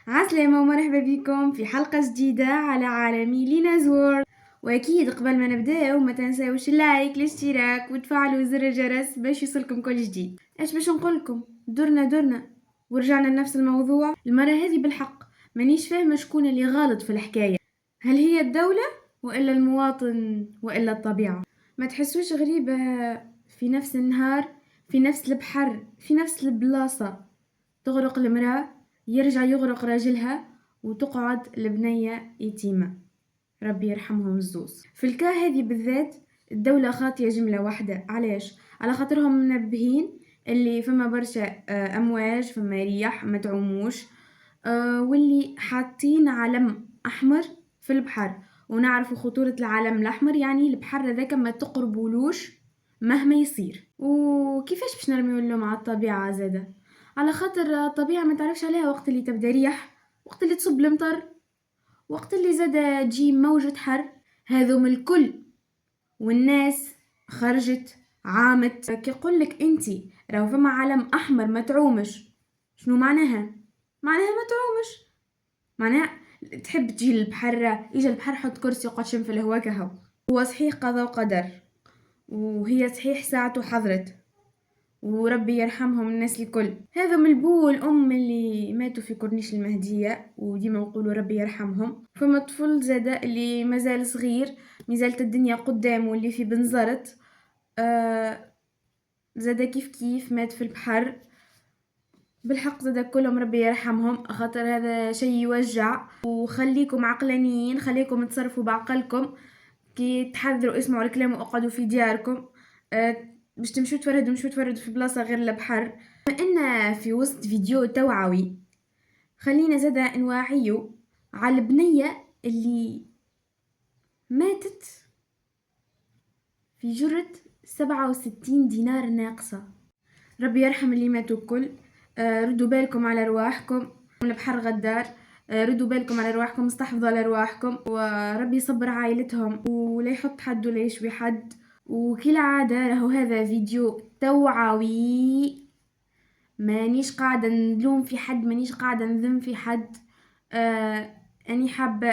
عسلامة ومرحبا بكم في حلقة جديدة على عالمي ليناز وورلد. واكيد قبل ما نبداو ما تنساوش اللايك الاشتراك وتفعلوا زر الجرس باش يوصلكم كل جديد. ايش باش نقولكم؟ درنا ورجعنا لنفس الموضوع المرة هذه. بالحق مانيش فاهمة شكون اللي غلط في الحكاية، هل هي الدولة وإلا المواطن وإلا الطبيعة؟ ما تحسوش غريبة في نفس النهار، في نفس البحر، في نفس البلاصة تغرق المرأة، يرجع يغرق راجلها، وتقعد البنية يتيمة، ربي يرحمهم الزوز. في الكا هذه بالذات الدولة خاطية جملة واحدة. علاش؟ على خاطرهم منبهين اللي فما برشا أمواج، فما ريح ما تعوموش، واللي حاطين علم أحمر في البحر، ونعرفوا خطورة العلم الأحمر، يعني البحر ذاك ما تقربولوش مهما يصير. وكيفاش باش نرميو اللوم على الطبيعة زادة؟ على خاطر الطبيعة ما تعرفش عليها وقت اللي تبدا ريح، وقت اللي تصب المطر، وقت اللي زادة تجي موجة حر، هذوم الكل. والناس خرجت عامت كي يقولك انتي راهو فما علم احمر ما تعومش، شنو معناها؟ معناها ما تعومش، معناها تحب تجي للبحر، يجي البحر حط كرسي وقعد شم في الهوا كهو. هو صحيح قضاء وقدر، وهي صحيح ساعته حضرت، وربي يرحمهم الناس الكل. هذا من البو والأم اللي ماتوا في كورنيش المهدية، وديما نقولوا ربي يرحمهم. فما طفل زادة اللي مازال صغير، مازالت الدنيا قدامه، اللي في بنزرت زادة كيف مات في البحر. بالحق زادة كلهم ربي يرحمهم، خاطر هذا شيء يوجع. وخليكم عقلانيين، خليكم تصرفوا بعقلكم، كي تحذروا اسمعوا الكلام واقعدوا في دياركم. باش تمشوا تفردوا في بلاصة غير البحر. بما ان في وسط فيديو توعوي، خلينا زادا نواعيو على البنية اللي ماتت في جرة 67 دينار ناقصة. ربي يرحم اللي ماتوا الكل. ردوا بالكم على رواحكم، البحر غدار. ردوا بالكم على رواحكم، استحفظوا على رواحكم، وربي يصبر عائلتهم ولا يحط حد ولا يشوي حد. وكل عادة راهو هذا فيديو توعوي، مانيش قاعدة نلوم في حد، مانيش قاعدة نذم في حد. أني حابة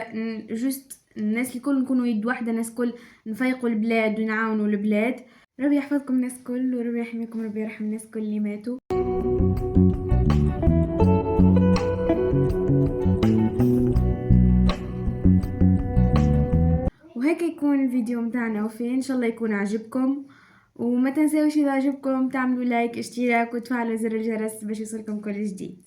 جست الناس الكل نكونوا يد واحدة، الناس كل نفيقوا البلاد ونعاونوا البلاد. ربي يحفظكم الناس كل، وربي يحميكم، ربي يرحم الناس كل اللي ماتوا. وهيك يكون الفيديو متاعنا وفيه، ان شاء الله يكون عجبكم. وما تنساوش اذا عجبكم تعملوا لايك اشتراك وتفعلوا زر الجرس باش يوصلكم كل جديد.